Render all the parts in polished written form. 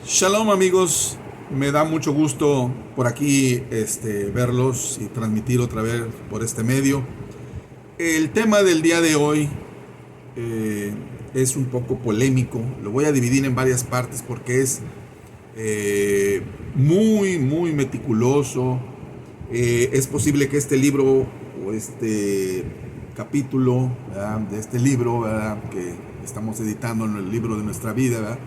Shalom amigos, me da mucho gusto por aquí verlos y transmitir otra vez por este medio. El tema del día de hoy eh, es un poco polémico, lo voy a dividir en varias partes porque es muy meticuloso. Es posible que este libro o este capítulo, ¿verdad?, de este libro, ¿verdad?, que estamos editando en el libro de nuestra vida, ¿verdad?,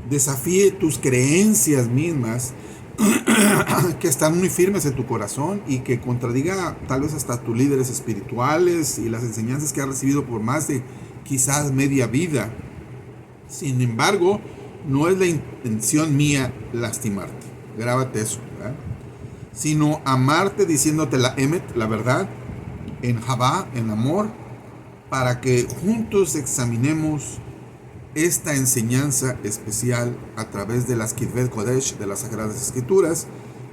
desafíe tus creencias mismas que están muy firmes en tu corazón y que contradiga tal vez hasta tus líderes espirituales y las enseñanzas que has recibido por más de quizás media vida. Sin embargo, no es la intención mía lastimarte, grábate eso, ¿verdad?, sino amarte diciéndote la emet, la verdad, en Javá, en amor, para que juntos examinemos esta enseñanza especial a través de las Kitvet Kodesh, de las Sagradas Escrituras,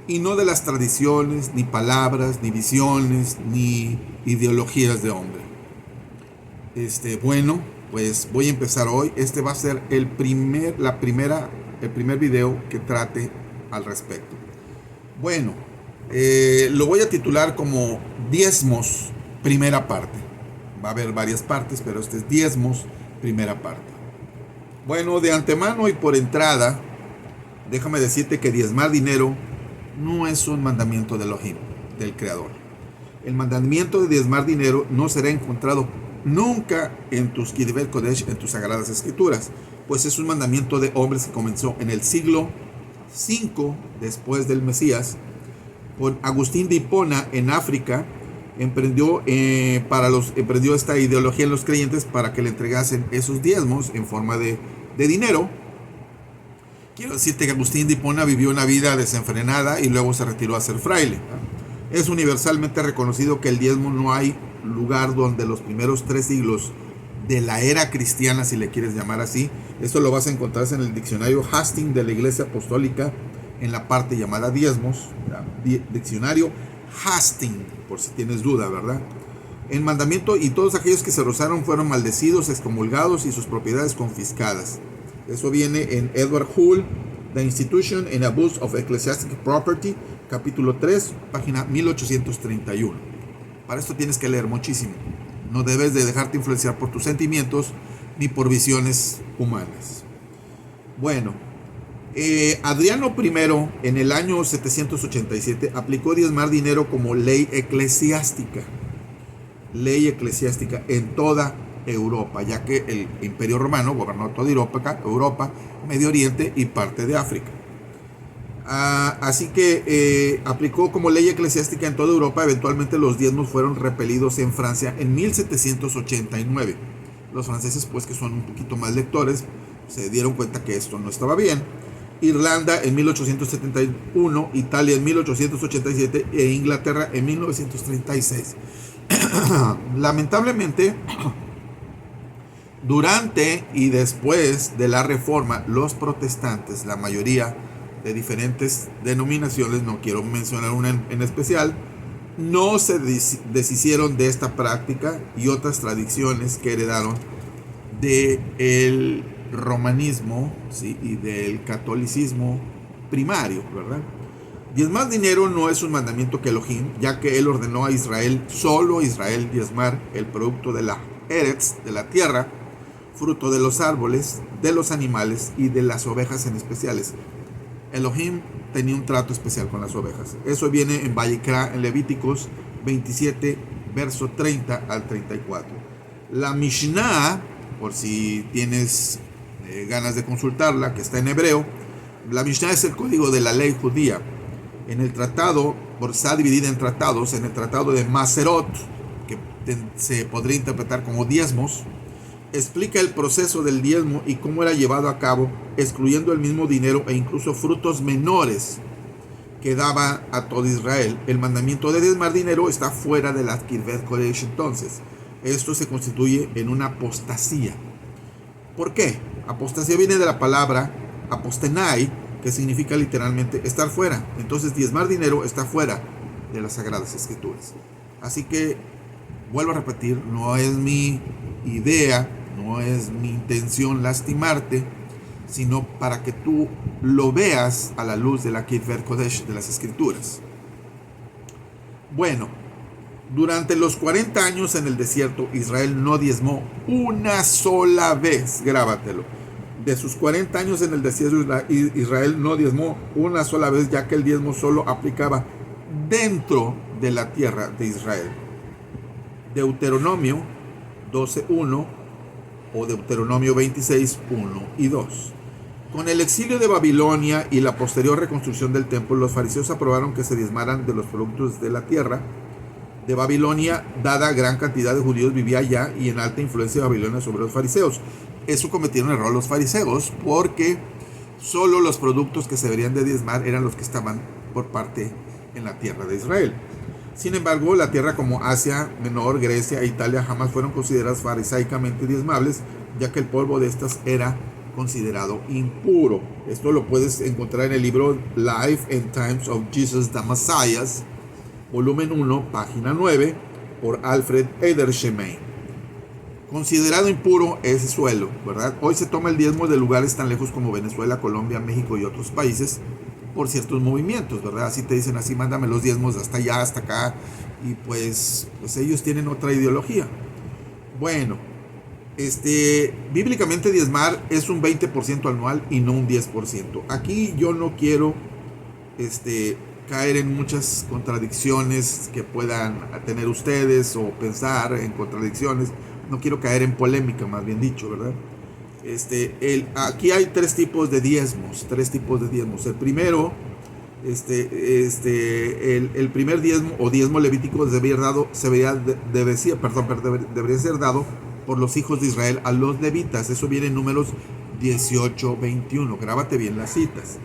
y no de las tradiciones, ni palabras, ni visiones, ni ideologías de hombre. Bueno, pues voy a empezar hoy. Este va a ser el primer video que trate al respecto. Bueno, lo voy a titular como Diezmos, primera parte. Va a haber varias partes, pero este es Diezmos, primera parte. Bueno, de antemano y por entrada, déjame decirte que diezmar dinero no es un mandamiento de Elohim, del Creador. El mandamiento de diezmar dinero no será encontrado nunca en tus Kitvet Kodesh, en tus Sagradas Escrituras, pues es un mandamiento de hombres que comenzó en el siglo V después del Mesías, con Agustín de Hipona en África. Emprendió esta ideología en los creyentes para que le entregasen esos diezmos en forma de dinero. Quiero decirte que Agustín de Hipona vivió una vida desenfrenada y luego se retiró a ser fraile. Es universalmente reconocido que el diezmo no hay lugar donde los primeros 3 siglos de la era cristiana, si le quieres llamar así, eso lo vas a encontrar en el diccionario Hastings de la Iglesia Apostólica, en la parte llamada diezmos, diccionario Hastings, por si tienes duda, ¿verdad? El mandamiento y todos aquellos que se rozaron fueron maldecidos, excomulgados y sus propiedades confiscadas. Eso viene en Edward Hull, The Institution and Abuse of Ecclesiastic Property, capítulo 3, página 1831. Para esto tienes que leer muchísimo. No debes de dejarte influenciar por tus sentimientos ni por visiones humanas. Bueno, Adriano I en el año 787 aplicó diezmar dinero como ley eclesiástica en toda Europa, ya que el Imperio Romano gobernó toda Europa, Medio Oriente y parte de África. Así que aplicó como ley eclesiástica en toda Europa. Eventualmente los diezmos fueron repelidos en Francia en 1789. Los franceses, pues, que son un poquito más lectores, se dieron cuenta que esto no estaba bien. Irlanda en 1871, Italia en 1887 e Inglaterra en 1936. Lamentablemente, durante y después de la Reforma, los protestantes, la mayoría de diferentes denominaciones, no quiero mencionar una en especial, no se deshicieron de esta práctica y otras tradiciones que heredaron del romanismo, ¿sí?, y del catolicismo primario, ¿verdad? Diezmar dinero no es un mandamiento que Elohim, ya que él ordenó a Israel, solo a Israel, diezmar el producto de la Eretz, de la tierra, fruto de los árboles, de los animales y de las ovejas en especiales. Elohim tenía un trato especial con las ovejas. Eso viene en Vayikra, en Levíticos 27, verso 30 al 34. La Mishnah, por si tienes ganas de consultarla, que está en hebreo, la Mishnah es el código de la ley judía. En el tratado, por está dividida en tratados, en el tratado de Maserot, que se podría interpretar como diezmos, explica el proceso del diezmo y cómo era llevado a cabo, excluyendo el mismo dinero e incluso frutos menores que daba a todo Israel. El mandamiento de diezmar dinero está fuera de la Kitvet Kodesh. Entonces, esto se constituye en una apostasía. ¿Por qué? Apostasía viene de la palabra apostenai, que significa literalmente estar fuera. Entonces, diezmar dinero está fuera de las Sagradas Escrituras. Así que, vuelvo a repetir, no es mi idea, no es mi intención lastimarte, sino para que tú lo veas a la luz de la Kitver Kodesh, de las Escrituras. Bueno, durante los 40 años en el desierto, Israel no diezmó una sola vez, grábatelo. De sus 40 años en el desierto, Israel no diezmó una sola vez, ya que el diezmo solo aplicaba dentro de la tierra de Israel. Deuteronomio 12:1 o Deuteronomio 26:1 y 2. Con el exilio de Babilonia y la posterior reconstrucción del templo, los fariseos aprobaron que se diezmaran de los productos de la tierra de Babilonia, dada gran cantidad de judíos vivía allá y en alta influencia de Babilonia sobre los fariseos. Eso cometieron error los fariseos, porque solo los productos que se deberían de diezmar eran los que estaban por parte en la tierra de Israel. Sin embargo, la tierra como Asia Menor, Grecia e Italia jamás fueron consideradas farisaicamente diezmables, ya que el polvo de estas era considerado impuro. Esto lo puedes encontrar en el libro Life and Times of Jesus the Messiah, volumen 1, página 9, por Alfred Edersheim. Considerado impuro ese suelo, ¿verdad? Hoy se toma el diezmo de lugares tan lejos como Venezuela, Colombia, México y otros países por ciertos movimientos, ¿verdad? Así te dicen, así mándame los diezmos hasta allá, hasta acá, y pues ellos tienen otra ideología. Bueno, bíblicamente diezmar es un 20% anual y no un 10%. Aquí yo no quiero caer en muchas contradicciones que puedan tener ustedes o pensar en contradicciones. No quiero caer en polémica, más bien dicho, ¿verdad? Aquí hay tres tipos de diezmos. El primero, el primer diezmo o diezmo levítico debería ser dado por los hijos de Israel a los levitas. Eso viene en Números 18:21. Grábate bien las citas.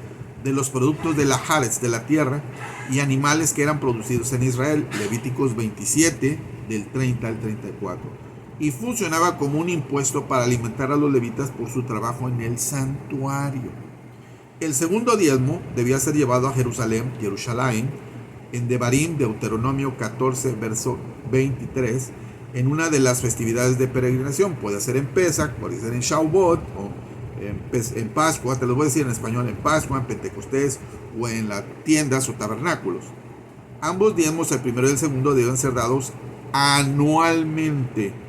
De los productos de la Haaretz, de la tierra, y animales que eran producidos en Israel. Levíticos 27, del 30 al 34. Y funcionaba como un impuesto para alimentar a los levitas por su trabajo en el santuario. El segundo diezmo debía ser llevado a Jerusalén, en Devarim, Deuteronomio 14, verso 23, en una de las festividades de peregrinación. Puede ser en Pesach, puede ser en Shavuot, o en Pascua, te lo voy a decir en español, en Pascua, en Pentecostés, o en las tiendas o tabernáculos. Ambos diezmos, el primero y el segundo, deben ser dados anualmente.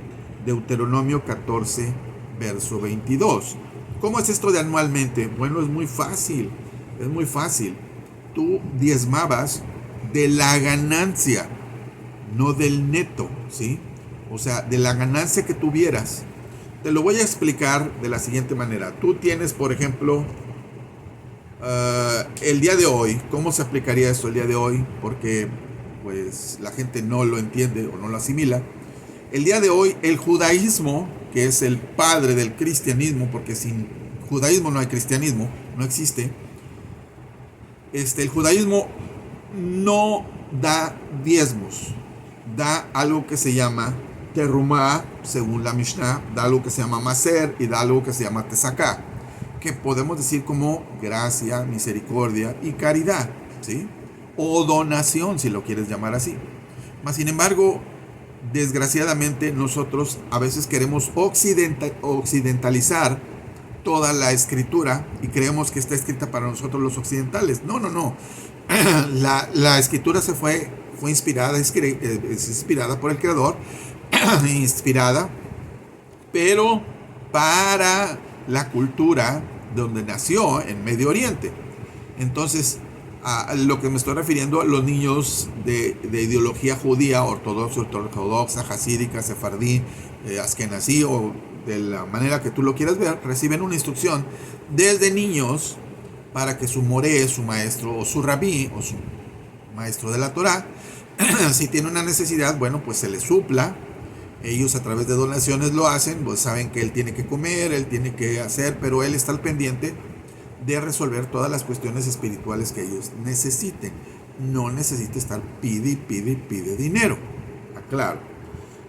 Deuteronomio 14, verso 22. ¿Cómo es esto de anualmente? Bueno, es muy fácil. Tú diezmabas de la ganancia, no del neto, ¿sí? O sea, de la ganancia que tuvieras. Te lo voy a explicar de la siguiente manera. Tú tienes, por ejemplo, el día de hoy. ¿Cómo se aplicaría esto el día de hoy? Porque pues la gente no lo entiende o no lo asimila. El día de hoy, el judaísmo, que es el padre del cristianismo, porque sin judaísmo no hay cristianismo, no existe. El judaísmo no da diezmos, da algo que se llama terumá, según la Mishnah, da algo que se llama maser y da algo que se llama tesaká, que podemos decir como gracia, misericordia y caridad, ¿sí? O donación, si lo quieres llamar así. Mas, sin embargo, desgraciadamente nosotros a veces queremos occidentalizar toda la escritura y creemos que está escrita para nosotros los occidentales. No. La escritura fue inspirada, es inspirada por el Creador, inspirada, pero para la cultura donde nació, en Medio Oriente. Entonces, a lo que me estoy refiriendo a los niños de ideología judía, ortodoxa, hasídica, sefardí, askenazí, o de la manera que tú lo quieras ver, reciben una instrucción desde niños para que su moré, su maestro, o su rabí, o su maestro de la Torá, si tiene una necesidad, bueno, pues se les supla. Ellos a través de donaciones lo hacen, pues saben que él tiene que comer, él tiene que hacer, pero él está al pendiente de resolver todas las cuestiones espirituales que ellos necesiten. No necesita estar pide dinero. Aclaro.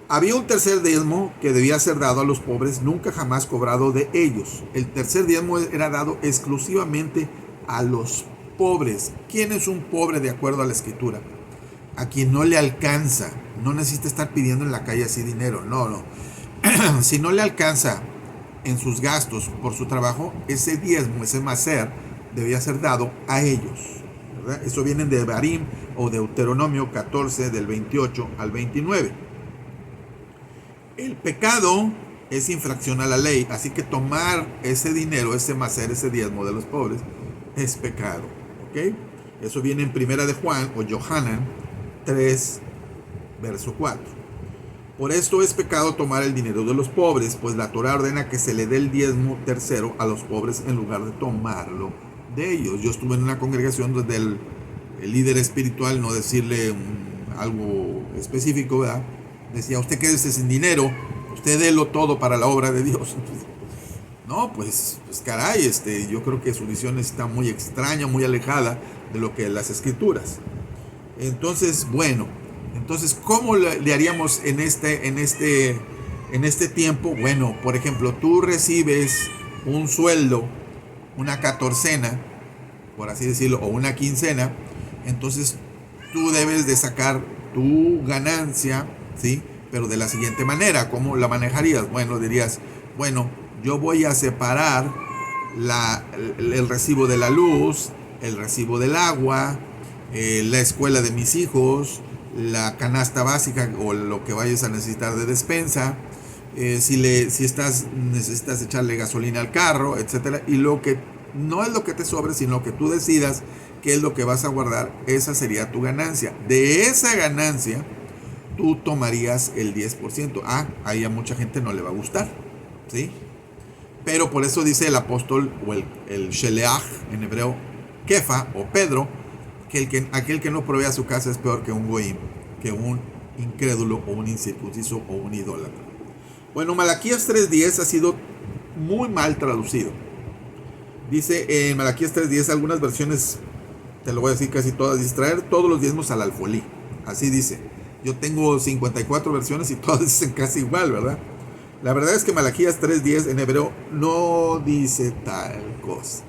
Había un tercer diezmo que debía ser dado a los pobres, nunca jamás cobrado de ellos. El tercer diezmo era dado exclusivamente a los pobres. ¿Quién es un pobre de acuerdo a la escritura? A quien no le alcanza. No necesita estar pidiendo en la calle así dinero. No. Si no le alcanza en sus gastos por su trabajo, ese diezmo, ese maser, debía ser dado a ellos, ¿verdad? Eso viene de Devarim o Deuteronomio 14 del 28 al 29. El pecado es infracción a la ley, así que tomar ese dinero, ese maser, ese diezmo de los pobres, es pecado, ¿ok? Eso viene en Primera de Juan o Yohanan 3, verso 4. Por esto es pecado tomar el dinero de los pobres, pues la Torah ordena que se le dé el diezmo tercero a los pobres en lugar de tomarlo de ellos. Yo estuve en una congregación donde el líder espiritual, no decirle algo específico, ¿verdad?, decía: usted quédese sin dinero, usted délo todo para la obra de Dios. No, pues caray, yo creo que su visión está muy extraña, muy alejada de lo que las escrituras. Entonces, bueno, ¿cómo le haríamos en este tiempo? Bueno, por ejemplo, tú recibes un sueldo, una catorcena, por así decirlo, o una quincena. Entonces tú debes de sacar tu ganancia, ¿sí? Pero de la siguiente manera. ¿Cómo la manejarías? Bueno, dirías: bueno, yo voy a separar el recibo de la luz, el recibo del agua, la escuela de mis hijos, la canasta básica o lo que vayas a necesitar de despensa, si necesitas echarle gasolina al carro, etcétera. Y lo que no es lo que te sobre, sino que tú decidas qué es lo que vas a guardar, esa sería tu ganancia. De esa ganancia tú tomarías el 10%. Ahí a mucha gente no le va a gustar, ¿sí? Pero por eso dice el apóstol o el Sheleach en hebreo, Kefa o Pedro, que aquel que no provee a su casa es peor que un goim, que un incrédulo o un incircunciso o un idólatra. Bueno, Malaquías 3:10 ha sido muy mal traducido. Dice en Malaquías 3:10, algunas versiones, te lo voy a decir casi todas, dice: traer todos los diezmos al alfolí. Así dice. Yo tengo 54 versiones y todas dicen casi igual, ¿verdad? La verdad es que Malaquías 3:10 en hebreo no dice tal cosa.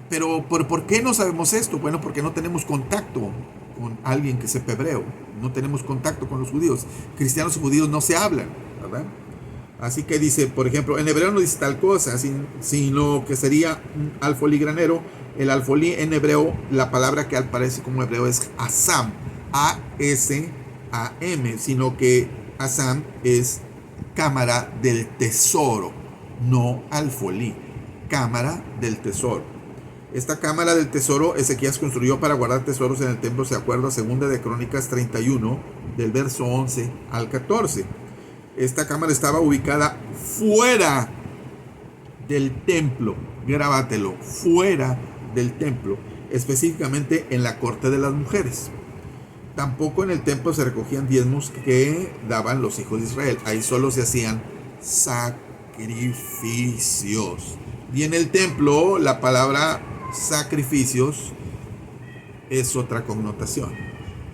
Pero ¿por qué no sabemos esto? Bueno, porque no tenemos contacto con alguien que sepa hebreo. No tenemos contacto con los judíos. Cristianos y judíos no se hablan, ¿verdad? Así que dice, por ejemplo, en hebreo no dice tal cosa, sino que sería un alfolí granero. El alfolí en hebreo, la palabra que aparece como hebreo es asam, A-S-A-M, sino que asam es cámara del tesoro, no alfolí, cámara del tesoro. Esta cámara del tesoro Ezequías construyó para guardar tesoros en el templo, de acuerdo a 2 de Crónicas 31, del verso 11 al 14. Esta cámara estaba ubicada fuera del templo, grábatelo, fuera del templo, específicamente en la corte de las mujeres. Tampoco en el templo se recogían diezmos que daban los hijos de Israel. Ahí solo se hacían sacrificios. Y en el templo la palabra sacrificios es otra connotación.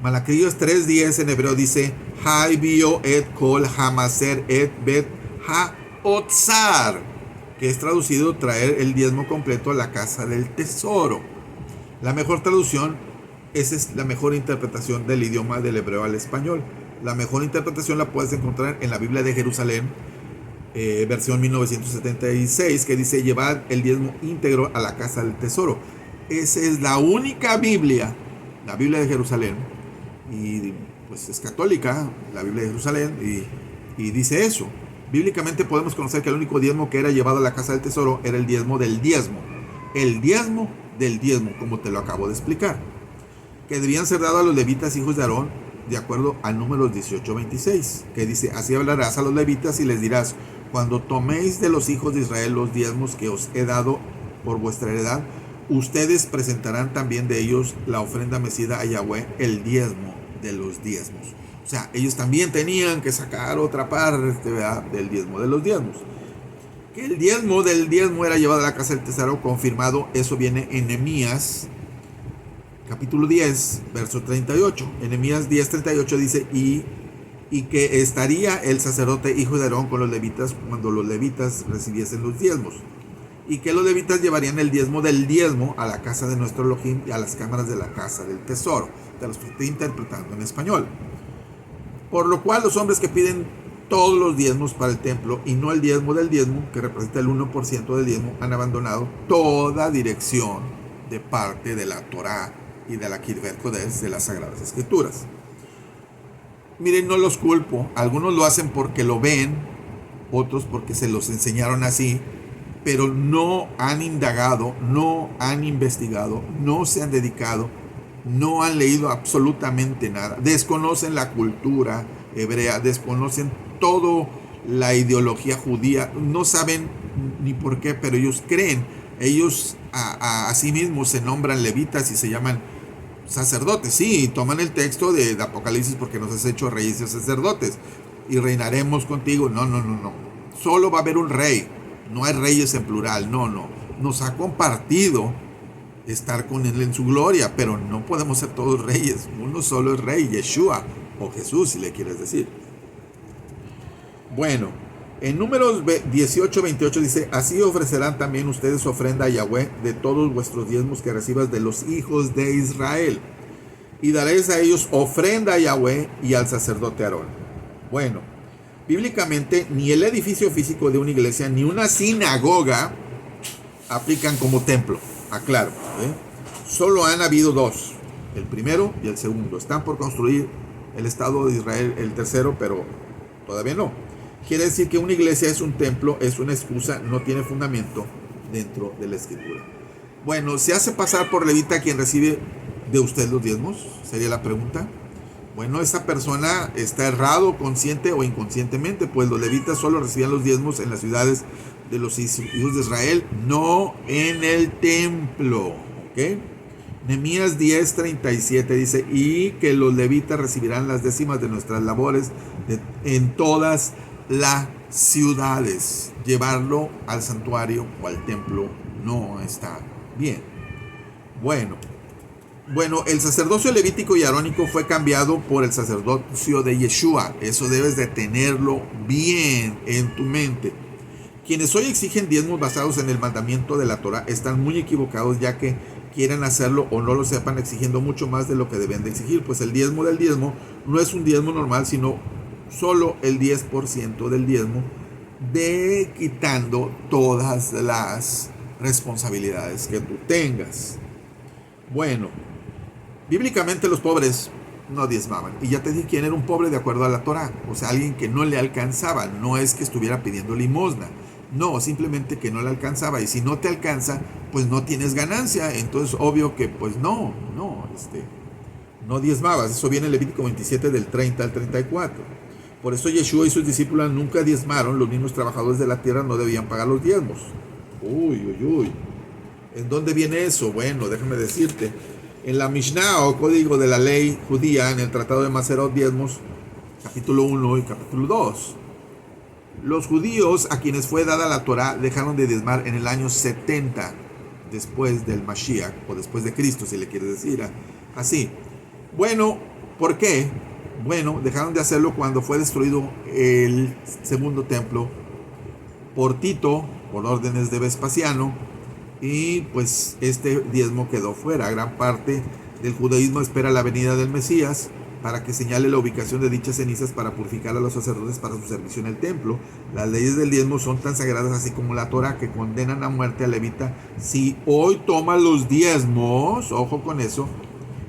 Malaquías 3:10 en hebreo dice: Hai bio et kol hamaser et bet ha-otzar, que es traducido traer el diezmo completo a la casa del tesoro. La mejor traducción, esa es la mejor interpretación del idioma del hebreo al español. La mejor interpretación la puedes encontrar en la Biblia de Jerusalén, versión 1976, que dice: llevad el diezmo íntegro a la casa del tesoro. Esa es la única Biblia, la Biblia de Jerusalén, y pues es católica, la Biblia de Jerusalén, y dice eso. Bíblicamente podemos conocer que el único diezmo que era llevado a la casa del tesoro era el diezmo del diezmo. El diezmo del diezmo, como te lo acabo de explicar, que debían ser dados a los levitas, hijos de Aarón, de acuerdo al número 18:26, que dice: así hablarás a los levitas y les dirás: cuando toméis de los hijos de Israel los diezmos que os he dado por vuestra heredad, ustedes presentarán también de ellos la ofrenda mecida a Yahweh, el diezmo de los diezmos. O sea, ellos también tenían que sacar otra parte, ¿verdad?, del diezmo de los diezmos. Que el diezmo del diezmo era llevado a la casa del tesoro, confirmado. Eso viene en Nehemías capítulo 10, verso 38. En Nehemías 10:38 dice: y que estaría el sacerdote hijo de Aarón con los levitas cuando los levitas recibiesen los diezmos, y que los levitas llevarían el diezmo del diezmo a la casa de nuestro Elohim y a las cámaras de la casa del tesoro. Te lo estoy interpretando en español. Por lo cual los hombres que piden todos los diezmos para el templo y no el diezmo del diezmo, que representa el 1% del diezmo, han abandonado toda dirección de parte de la Torá y de la Kirvet Kodesh, de las Sagradas Escrituras. Miren, no los culpo, algunos lo hacen porque lo ven, otros porque se los enseñaron así, pero no han indagado, no han investigado, no se han dedicado, no han leído absolutamente nada, desconocen la cultura hebrea, desconocen toda la ideología judía, no saben ni por qué, pero ellos creen, ellos a sí mismos se nombran levitas y se llaman sacerdotes, sí, toman el texto de Apocalipsis porque nos has hecho reyes y sacerdotes y reinaremos contigo. No, solo va a haber un rey, no hay reyes en plural, no, nos ha compartido estar con él en su gloria, pero no podemos ser todos reyes, uno solo es rey, Yeshua o Jesús si le quieres decir. Bueno, en Números 18-28 dice: así ofrecerán también ustedes ofrenda a Yahweh de todos vuestros diezmos que recibas de los hijos de Israel, y daréis a ellos ofrenda a Yahweh y al sacerdote Aarón. Bueno, bíblicamente ni el edificio físico de una iglesia ni una sinagoga aplican como templo, aclaro, solo han habido dos, el primero y el segundo. Están por construir el Estado de Israel, el tercero, pero todavía no. Quiere decir que una iglesia es un templo, es una excusa, no tiene fundamento dentro de la Escritura. Bueno, ¿se hace pasar por levita quien recibe de usted los diezmos? Sería la pregunta. Bueno, esta persona está errado, consciente o inconscientemente, pues los levitas solo recibían los diezmos en las ciudades de los hijos de Israel, no en el templo. ¿Ok? Nehemías 10:37 dice: y que los levitas recibirán las décimas de nuestras labores en todas las ciudades. Llevarlo al santuario o al templo no está bien. Bueno, el sacerdocio levítico y arónico fue cambiado por el sacerdocio de Yeshua. Eso debes de tenerlo bien en tu mente. Quienes hoy exigen diezmos basados en el mandamiento de la Torah están muy equivocados, ya que quieren hacerlo o no lo sepan exigiendo mucho más de lo que deben de exigir, pues el diezmo del diezmo no es un diezmo normal, sino solo el 10% del diezmo, de quitando todas las responsabilidades que tú tengas. Bueno, bíblicamente los pobres no diezmaban, y ya te dije quién era un pobre de acuerdo a la Torah, o sea, alguien que no le alcanzaba, no es que estuviera pidiendo limosna, no, simplemente que no le alcanzaba, y si no te alcanza, pues no tienes ganancia, entonces obvio que pues no diezmabas. Eso viene en Levítico 27 del 30 al 34. Por eso Yeshua y sus discípulos nunca diezmaron, los mismos trabajadores de la tierra no debían pagar los diezmos. Uy. ¿En dónde viene eso? Bueno, déjame decirte. En la Mishnah o código de la ley judía, en el Tratado de Maserot, diezmos, capítulo 1 y capítulo 2. Los judíos a quienes fue dada la Torah dejaron de diezmar en el año 70 después del Mashiach, o después de Cristo, si le quieres decir así. Bueno, ¿por qué? Bueno, dejaron de hacerlo cuando fue destruido el segundo templo por Tito, por órdenes de Vespasiano, y pues este diezmo quedó fuera. Gran parte del judaísmo espera la venida del Mesías para que señale la ubicación de dichas cenizas para purificar a los sacerdotes para su servicio en el templo. Las leyes del diezmo son tan sagradas así como la Torah, que condenan a muerte al levita si hoy toma los diezmos, ojo con eso,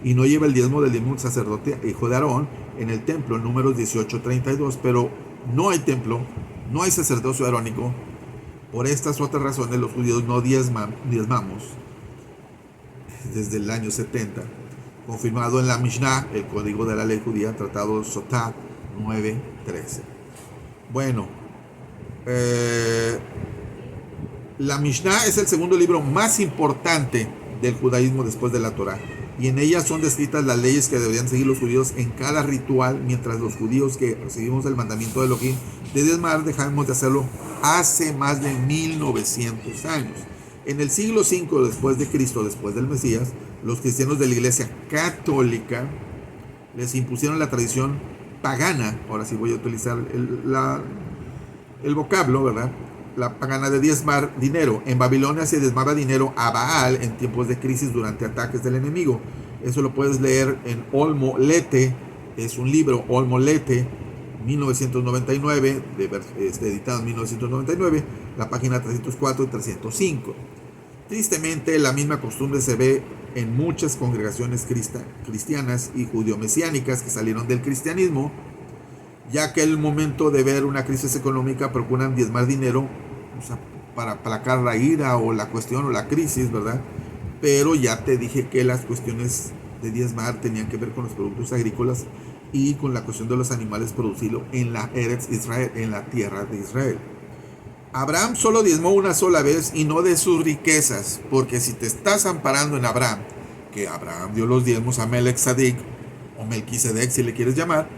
y no lleva el diezmo del diezmo sacerdote hijo de Aarón en el templo, Números 18:32. Pero no hay templo, no hay sacerdocio arónico. Por estas otras razones los judíos no diezmamos desde el año 70, confirmado en la Mishnah, el código de la ley judía, tratado Sotá 9:13. Bueno, la Mishnah es el segundo libro más importante del judaísmo después de la Torah, y en ella son descritas las leyes que deberían seguir los judíos en cada ritual, mientras los judíos que recibimos el mandamiento de Elohim de diezmar dejamos de hacerlo hace más de 1900 años. En el siglo V después de Cristo, después del Mesías, los cristianos de la Iglesia Católica les impusieron la tradición pagana, ahora sí voy a utilizar el vocablo, ¿verdad? La pagana de diezmar dinero. En Babilonia se diezmaba dinero a Baal en tiempos de crisis durante ataques del enemigo. Eso lo puedes leer en Olmo Lete, es un libro, Olmo Lete, 1999, editado en 1999, la página 304 y 305. Tristemente, la misma costumbre se ve en muchas congregaciones cristianas y judío-mesiánicas que salieron del cristianismo, ya que el momento de ver una crisis económica procuran diezmar dinero, o sea, para aplacar la ira o la cuestión o la crisis, ¿verdad? Pero ya te dije que las cuestiones de diezmar tenían que ver con los productos agrícolas y con la cuestión de los animales producidos en la Eretz Israel, en la tierra de Israel. Abraham solo diezmó una sola vez y no de sus riquezas, porque si te estás amparando en Abraham, que Abraham dio los diezmos a Melchizedek, o Melquisedec si le quieres llamar,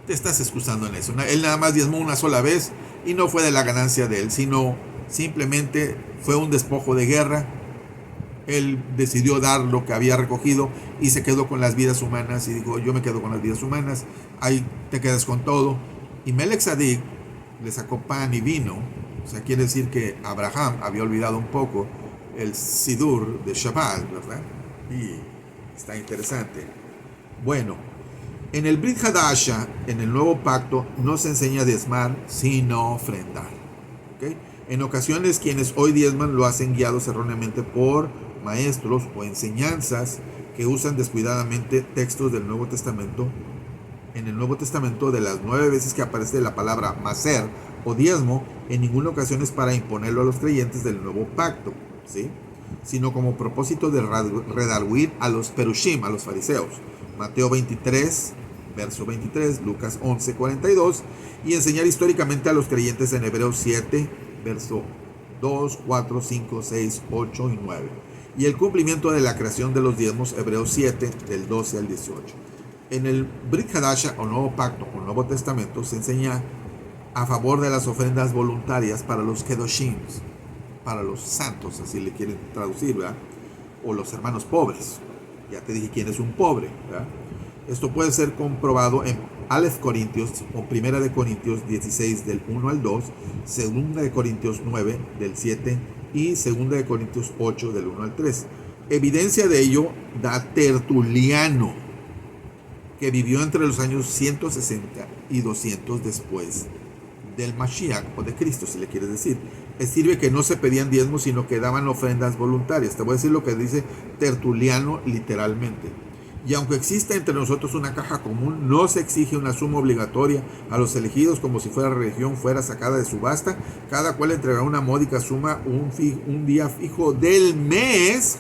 te estás excusando en eso. Él nada más diezmó una sola vez y no fue de la ganancia de él, sino simplemente fue un despojo de guerra. Él decidió dar lo que había recogido y se quedó con las vidas humanas y dijo, yo me quedo con las vidas humanas, ahí te quedas con todo. Y Melchizedek le sacó pan y vino, o sea, quiere decir que Abraham había olvidado un poco el Sidur de Shabbat, ¿verdad? Y está interesante. Bueno, en el Brit Hadasha, en el nuevo pacto, no se enseña a diezmar, sino ofrendar. ¿Okay? En ocasiones, quienes hoy diezman lo hacen guiados erróneamente por maestros o enseñanzas que usan descuidadamente textos del Nuevo Testamento. En el Nuevo Testamento, de las 9 veces que aparece la palabra maser o diezmo, en ninguna ocasión es para imponerlo a los creyentes del nuevo pacto, ¿sí? Sino como propósito de redarguir a los perushim, a los fariseos. Mateo 23, verso 23, Lucas 11, 42, y enseñar históricamente a los creyentes en Hebreos 7, verso 2, 4, 5, 6, 8 y 9. Y el cumplimiento de la creación de los diezmos, Hebreos 7, del 12 al 18. En el Brit Hadasha, o Nuevo Pacto, o Nuevo Testamento, se enseña a favor de las ofrendas voluntarias para los Kedoshim, para los santos, así le quieren traducir, ¿verdad? O los hermanos pobres. Ya te dije quién es un pobre, ¿verdad? Esto puede ser comprobado en Aleph Corintios o Primera de Corintios 16 del 1 al 2, Segunda de Corintios 9 del 7 y Segunda de Corintios 8 del 1 al 3. Evidencia de ello da Tertuliano, que vivió entre los años 160 y 200 después del Mashiach, o de Cristo, si le quieres decir. Escribe que no se pedían diezmos, sino que daban ofrendas voluntarias. Te voy a decir lo que dice Tertuliano literalmente. Y aunque exista entre nosotros una caja común, no se exige una suma obligatoria a los elegidos como si fuera religión fuera sacada de subasta. Cada cual entregará una módica suma un día fijo del mes,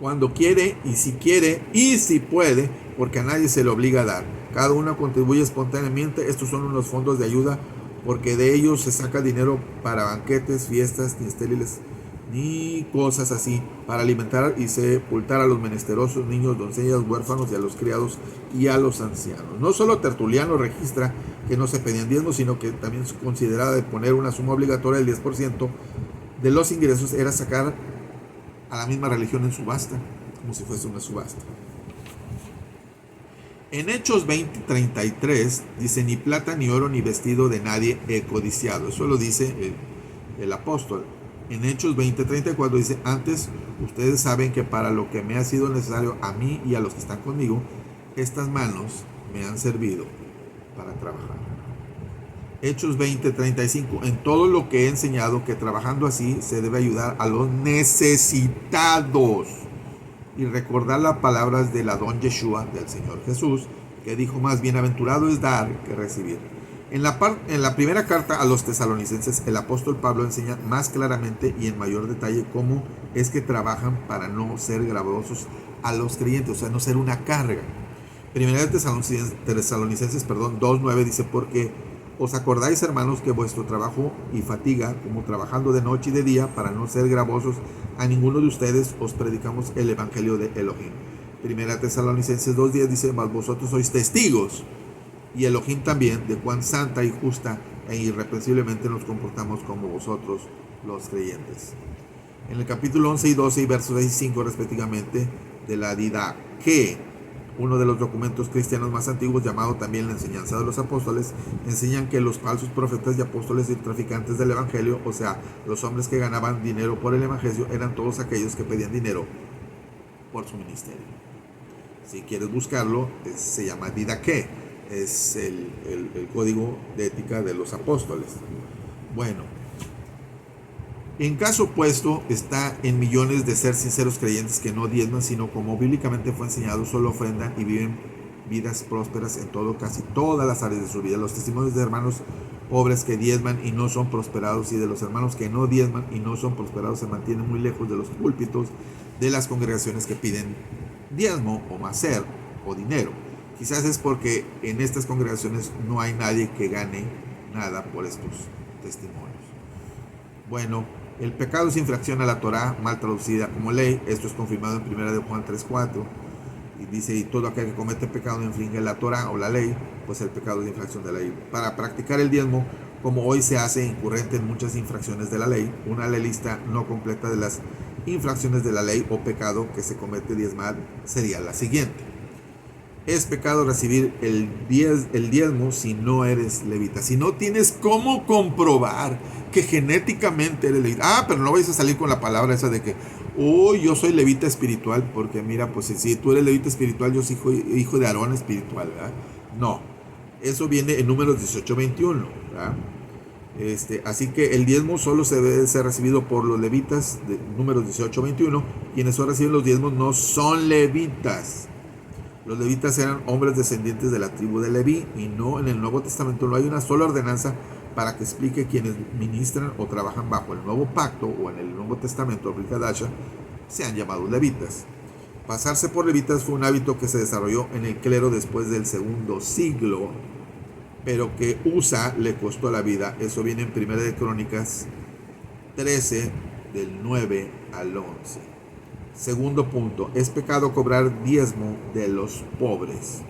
cuando quiere y si puede, porque a nadie se le obliga a dar. Cada uno contribuye espontáneamente. Estos son unos fondos de ayuda, porque de ellos se saca dinero para banquetes, fiestas, ni estériles, ni cosas así, para alimentar y sepultar a los menesterosos, niños, doncellas, huérfanos y a los criados y a los ancianos. No solo Tertuliano registra que no se pedían diezmos, sino que también se consideraba de poner una suma obligatoria del 10% de los ingresos era sacar a la misma religión en subasta, como si fuese una subasta. En Hechos 20:33 dice, ni plata, ni oro, ni vestido de nadie he codiciado. Eso lo dice el apóstol. En Hechos 20:34 dice, antes ustedes saben que para lo que me ha sido necesario a mí y a los que están conmigo, estas manos me han servido para trabajar. Hechos 20:35, en todo lo que he enseñado, que trabajando así se debe ayudar a los necesitados. Y recordar las palabras del Adón Yeshua, del Señor Jesús, que dijo, más bienaventurado es dar que recibir. En la primera carta a los tesalonicenses, el apóstol Pablo enseña más claramente y en mayor detalle cómo es que trabajan para no ser gravosos a los creyentes, o sea, no ser una carga. Primera de Tesalonicenses 2:9 dice, porque os acordáis, hermanos, que vuestro trabajo y fatiga, como trabajando de noche y de día, para no ser gravosos a ninguno de ustedes, os predicamos el evangelio de Elohim. Primera Tesalonicenses 2:10 dice, mas vosotros sois testigos, y Elohim también, de cuán santa y justa e irreprensiblemente nos comportamos como vosotros, los creyentes. En el capítulo 11 y 12 y versos 6 y 5 respectivamente, de la Didaqué, uno de los documentos cristianos más antiguos, llamado también la enseñanza de los apóstoles, enseñan que los falsos profetas y apóstoles y traficantes del evangelio, o sea, los hombres que ganaban dinero por el evangelio, eran todos aquellos que pedían dinero por su ministerio. Si quieres buscarlo, se llama Didaqué. es el código de ética de los apóstoles. Bueno, en caso opuesto está en millones de ser sinceros creyentes que no diezman, sino como bíblicamente fue enseñado, solo ofrendan y viven vidas prósperas en casi todas las áreas de su vida. Los testimonios de hermanos pobres que diezman y no son prosperados, y de los hermanos que no diezman y no son prosperados, se mantienen muy lejos de los púlpitos de las congregaciones que piden diezmo o macer o dinero. Quizás es porque en estas congregaciones no hay nadie que gane nada por estos testimonios. Bueno, el pecado es infracción a la Torá, mal traducida como ley. Esto es confirmado en 1 de Juan 3:4. Y dice, y todo aquel que comete pecado no infringe la Torá o la ley, pues el pecado es infracción de la ley. Para practicar el diezmo, como hoy se hace, incurrente en muchas infracciones de la ley. Una lista no completa de las infracciones de la ley o pecado que se comete diezmar sería la siguiente. Es pecado recibir el diezmo si no eres levita. Si no tienes cómo comprobar que genéticamente eres levita. Pero no vais a salir con la palabra esa de que yo soy levita espiritual, porque mira, pues si tú eres levita espiritual, yo soy hijo de Aarón espiritual, ¿verdad? No, eso viene en Números 18:21, ¿verdad? Así que el diezmo solo se debe ser recibido por los levitas, de Números 18:21. Quienes son reciben los diezmos no son levitas. Los levitas eran hombres descendientes de la tribu de Leví, y no en el Nuevo Testamento no hay una sola ordenanza para que explique quienes ministran o trabajan bajo el Nuevo Pacto o en el Nuevo Testamento, Brit Hadasha, sean llamados levitas. Pasarse por levitas fue un hábito que se desarrolló en el clero después del segundo siglo, pero que Usa le costó la vida. Eso viene en 1 de Crónicas 13, del 9 al 11. Segundo punto, es pecado cobrar diezmo de los pobres.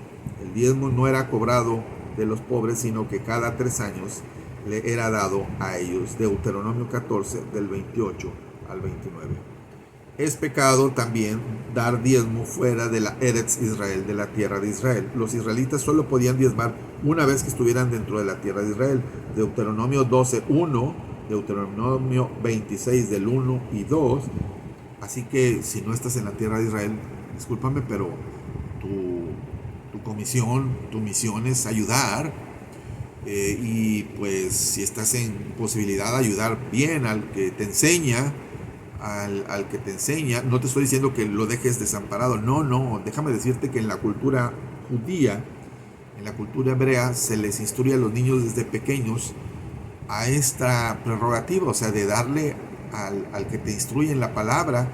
El diezmo no era cobrado de los pobres, sino que cada 3 años le era dado a ellos. Deuteronomio 14, del 28 al 29. Es pecado también dar diezmo fuera de la Eretz Israel, de la tierra de Israel. Los israelitas solo podían diezmar una vez que estuvieran dentro de la tierra de Israel. Deuteronomio 12, 1, Deuteronomio 26, del 1 y 2. Así que si no estás en la tierra de Israel, discúlpame, pero tu misión es ayudar. Y pues si estás en posibilidad de ayudar bien al que te enseña, al que te enseña, no te estoy diciendo que lo dejes desamparado. No, déjame decirte que en la cultura judía, en la cultura hebrea, se les instruye a los niños desde pequeños a esta prerrogativa, o sea, de darle al que te instruye en la palabra,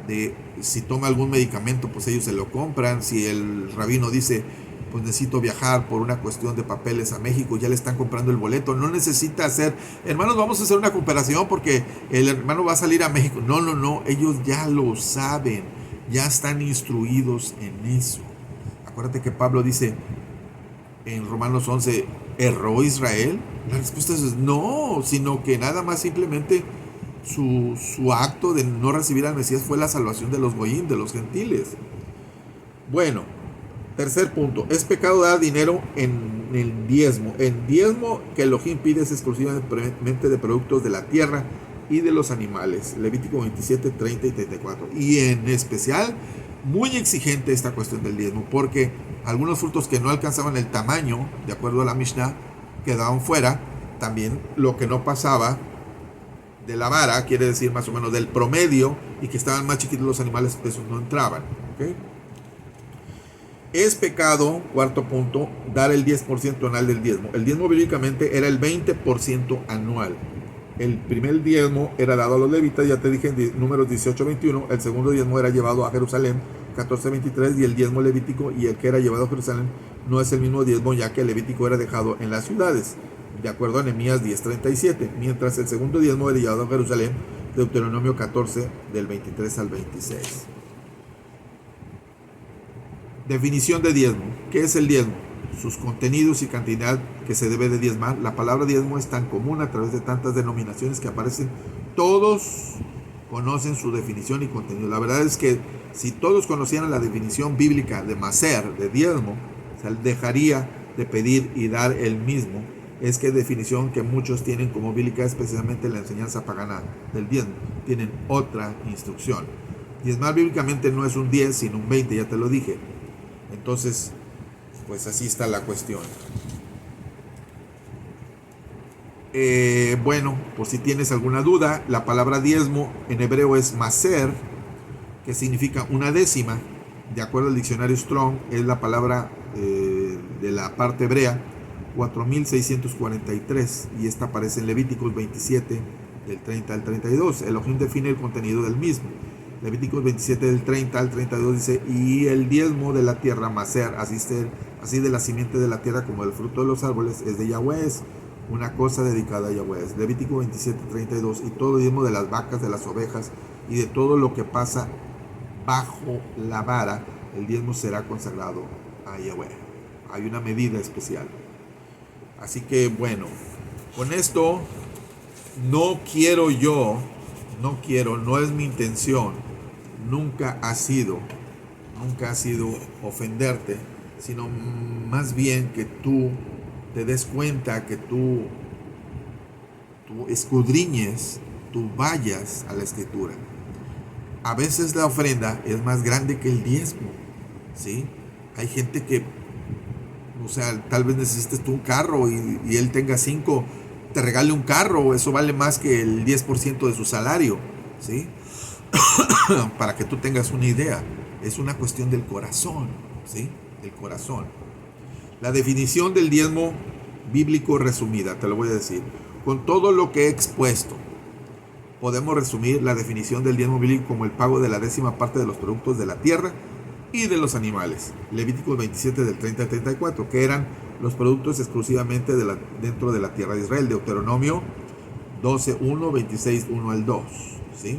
de si toma algún medicamento, pues ellos se lo compran. Si el rabino dice, pues necesito viajar por una cuestión de papeles a México, ya le están comprando el boleto. No necesita hacer, hermanos, vamos a hacer una cooperación porque el hermano va a salir a México. No, ellos ya lo saben, ya están instruidos en eso. Acuérdate que Pablo dice en Romanos 11, ¿erró Israel? La respuesta es no, sino que nada más simplemente su acto de no recibir al Mesías fue la salvación de los goyim, de los gentiles. Bueno, tercer punto, es pecado dar dinero en el diezmo. El diezmo que Elohim pide es exclusivamente de productos de la tierra y de los animales. Levítico 27, 30 y 34. Y en especial, muy exigente esta cuestión del diezmo, porque algunos frutos que no alcanzaban el tamaño, de acuerdo a la Mishnah, quedaban fuera. También lo que no pasaba de la vara, quiere decir más o menos del promedio, y que estaban más chiquitos los animales, esos no entraban. ¿Okay? Es pecado, cuarto punto, dar el 10% anual del diezmo. El diezmo bíblicamente era el 20% anual. El primer diezmo era dado a los levitas, ya te dije en Números 18:21. El segundo diezmo era llevado a Jerusalén, 14:23. Y el diezmo levítico y el que era llevado a Jerusalén no es el mismo diezmo, ya que el levítico era dejado en las ciudades, de acuerdo a Nehemías 10:37. Mientras el segundo diezmo era llevado a Jerusalén, Deuteronomio 14, del 23 al 26. Definición de diezmo. ¿Qué es el diezmo? Sus contenidos y cantidad que se debe de diezmar. La palabra diezmo es tan común a través de tantas denominaciones que aparecen. Todos conocen su definición y contenido. La verdad es que si todos conocieran la definición bíblica de maser, de diezmo, se dejaría de pedir y dar el mismo. Es que definición que muchos tienen como bíblica, especialmente la enseñanza pagana del diezmo. Tienen otra instrucción. Diezmar bíblicamente no es un 10, sino un 20, ya te lo dije. Entonces, pues así está la cuestión. Bueno, por si tienes alguna duda, la palabra diezmo en hebreo es maser, que significa una décima. De acuerdo al diccionario Strong, es la palabra de la parte hebrea 4643, y esta aparece en Levíticos 27 del 30 al 32. Elohim define el contenido del mismo. Levíticos 27 del 30 al 32 dice: y el diezmo de la tierra maser, así de la simiente de la tierra como del fruto de los árboles, es de Yahweh, es una cosa dedicada a Yahweh. Levítico 27, 32. Y todo diezmo de las vacas, de las ovejas y de todo lo que pasa bajo la vara, el diezmo será consagrado a Yahweh. Hay una medida especial. Así que bueno, con esto no es mi intención, nunca ha sido ofenderte, sino más bien que tú te des cuenta, que tú escudriñes, tú vayas a la escritura. A veces la ofrenda es más grande que el diezmo, ¿sí? Hay gente que, o sea, tal vez necesites tú un carro y él tenga 5, te regale un carro, eso vale más que el 10% de su salario, ¿sí? Para que tú tengas una idea, es una cuestión del corazón, ¿sí? El corazón. La definición del diezmo bíblico resumida, te lo voy a decir. Con todo lo que he expuesto, podemos resumir la definición del diezmo bíblico como el pago de la 10ª parte de los productos de la tierra y de los animales. Levíticos 27 del 30 al 34, que eran los productos exclusivamente dentro de la tierra de Israel. Deuteronomio 12:1, 26:1 al 2, ¿sí?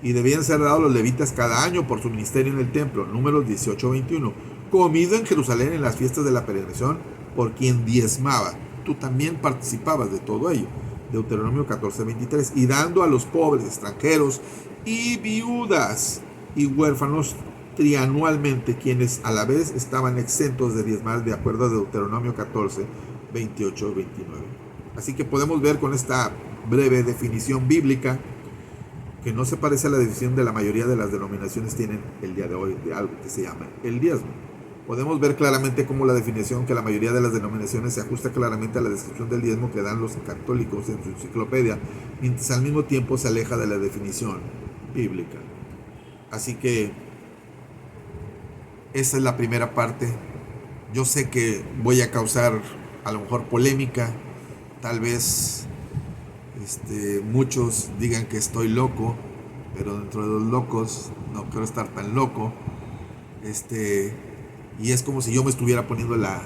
Y debían ser dados los levitas cada año por su ministerio en el templo. Números 18:21. Comido en Jerusalén en las fiestas de la peregrinación por quien diezmaba. Tú también participabas de todo ello. Deuteronomio 14:23. Y dando a los pobres, extranjeros y viudas y huérfanos trianualmente, quienes a la vez estaban exentos de diezmar, de acuerdo a Deuteronomio 14:28-29. Así que podemos ver con esta breve definición bíblica que no se parece a la definición de la mayoría de las denominaciones tienen el día de hoy de algo que se llama el diezmo. Podemos ver claramente cómo la definición que la mayoría de las denominaciones se ajusta claramente a la descripción del diezmo que dan los católicos en su enciclopedia, mientras al mismo tiempo se aleja de la definición bíblica. Así que esa es la primera parte. Yo sé que voy a causar a lo mejor polémica, tal vez muchos digan que estoy loco, pero dentro de los locos no quiero estar tan loco. Y es como si yo me estuviera poniendo la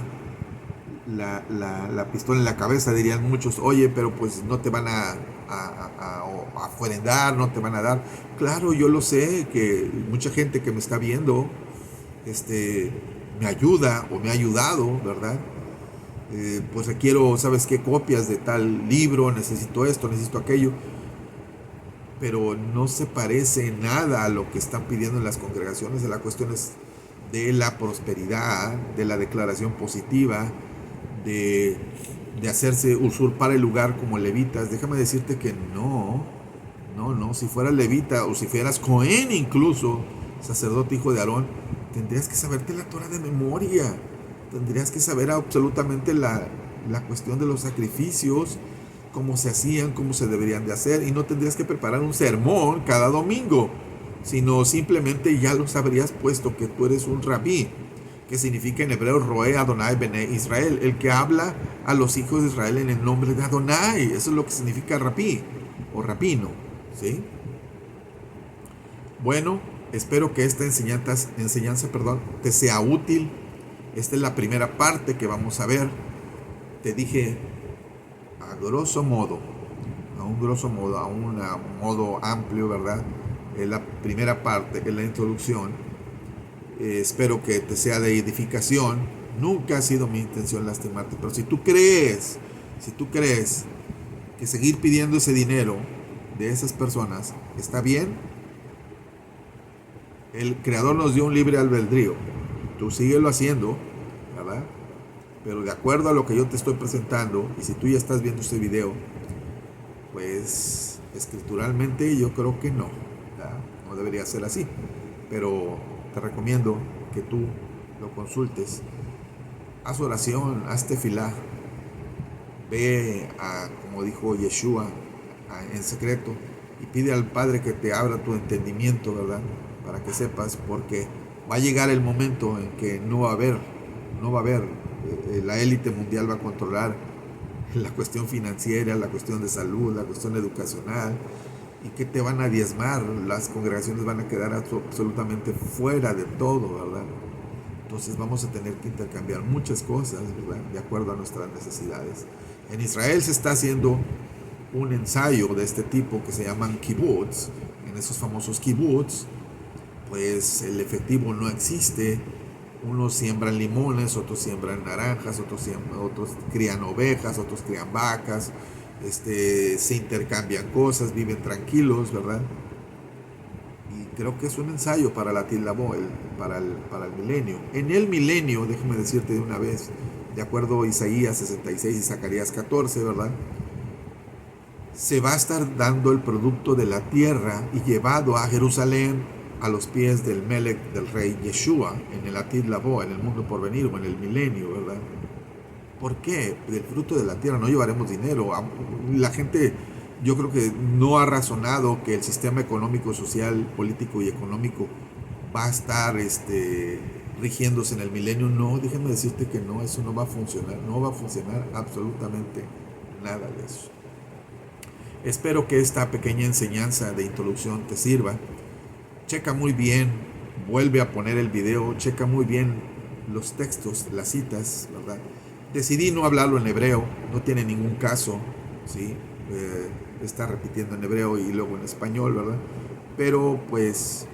pistola en la cabeza, dirían muchos: oye, pero pues no te van a ofrendar, no te van a dar. Claro, yo lo sé, que mucha gente que me está viendo me ayuda o me ha ayudado, ¿verdad? Pues quiero, ¿sabes qué? Copias de tal libro, necesito esto, necesito aquello. Pero no se parece en nada a lo que están pidiendo en las congregaciones. De la cuestión es de la prosperidad, de la declaración positiva, de hacerse usurpar el lugar como levitas. Déjame decirte que no, si fueras levita o si fueras Cohen incluso, sacerdote hijo de Aarón, tendrías que saberte la Torah de memoria. Tendrías que saber absolutamente la cuestión de los sacrificios, cómo se hacían, cómo se deberían de hacer, y no tendrías que preparar un sermón cada domingo, sino simplemente ya lo sabrías, puesto que tú eres un rabí, que significa en hebreo Roé Adonai Bene Israel, el que habla a los hijos de Israel en el nombre de Adonai. Eso es lo que significa rabí o rabino, ¿sí? Bueno, espero que esta enseñanza te sea útil. Esta es la primera parte que vamos a ver. Te dije a un modo amplio, ¿verdad? La primera parte, es la introducción. Espero que te sea de edificación. Nunca ha sido mi intención lastimarte, pero si tú crees que seguir pidiendo ese dinero de esas personas está bien, el Creador nos dio un libre albedrío. Tú síguelo haciendo, ¿verdad? Pero de acuerdo a lo que yo te estoy presentando, y si tú ya estás viendo este video, pues escrituralmente yo creo que no, ¿verdad? No debería ser así. Pero te recomiendo que tú lo consultes haz oración, haz tefilá, ve como dijo Yeshua, en secreto, y pide al Padre que te abra tu entendimiento, ¿verdad? Para que sepas, porque va a llegar el momento en que no va a haber, la élite mundial va a controlar la cuestión financiera, la cuestión de salud, la cuestión educacional, y que te van a diezmar, las congregaciones van a quedar absolutamente fuera de todo, ¿verdad? Entonces vamos a tener que intercambiar muchas cosas, ¿verdad? De acuerdo a nuestras necesidades. En Israel se está haciendo un ensayo de este tipo que se llaman kibbutz. En esos famosos kibbutz, pues el efectivo no existe. Unos siembran limones, otros siembran naranjas, otros crían ovejas, otros crían vacas, se intercambian cosas, viven tranquilos, ¿verdad? Y creo que es un ensayo para la Tilabó, para el milenio. En el milenio, déjame decirte de una vez, de acuerdo a Isaías 66 y Zacarías 14, ¿verdad? Se va a estar dando el producto de la tierra y llevado a Jerusalén a los pies del Melech, del rey Yeshua, en el Atid Labó, en el mundo por venir o en el milenio, ¿verdad? ¿Por qué? Del fruto de la tierra no llevaremos dinero. La gente, yo creo que no ha razonado que el sistema económico, social, político y económico va a estar rigiéndose en el milenio. No, déjenme decirte que no, eso no va a funcionar. No va a funcionar absolutamente nada de eso. Espero que esta pequeña enseñanza de introducción te sirva. Checa muy bien, vuelve a poner el video, checa muy bien los textos, las citas, ¿verdad? Decidí no hablarlo en hebreo, no tiene ningún caso, ¿sí? Está repitiendo en hebreo y luego en español, ¿verdad? Pero pues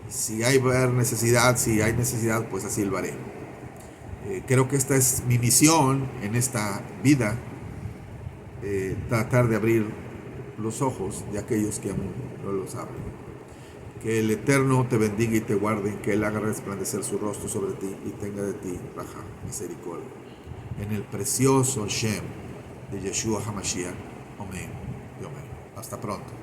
si hay necesidad, pues así lo haré. Creo que esta es mi misión en esta vida, tratar de abrir los ojos de aquellos que aún no los abren. Que el Eterno te bendiga y te guarde, que Él haga resplandecer su rostro sobre ti y tenga de ti raja, misericordia. En el precioso Shem de Yeshua HaMashiach. Amén y amén. Hasta pronto.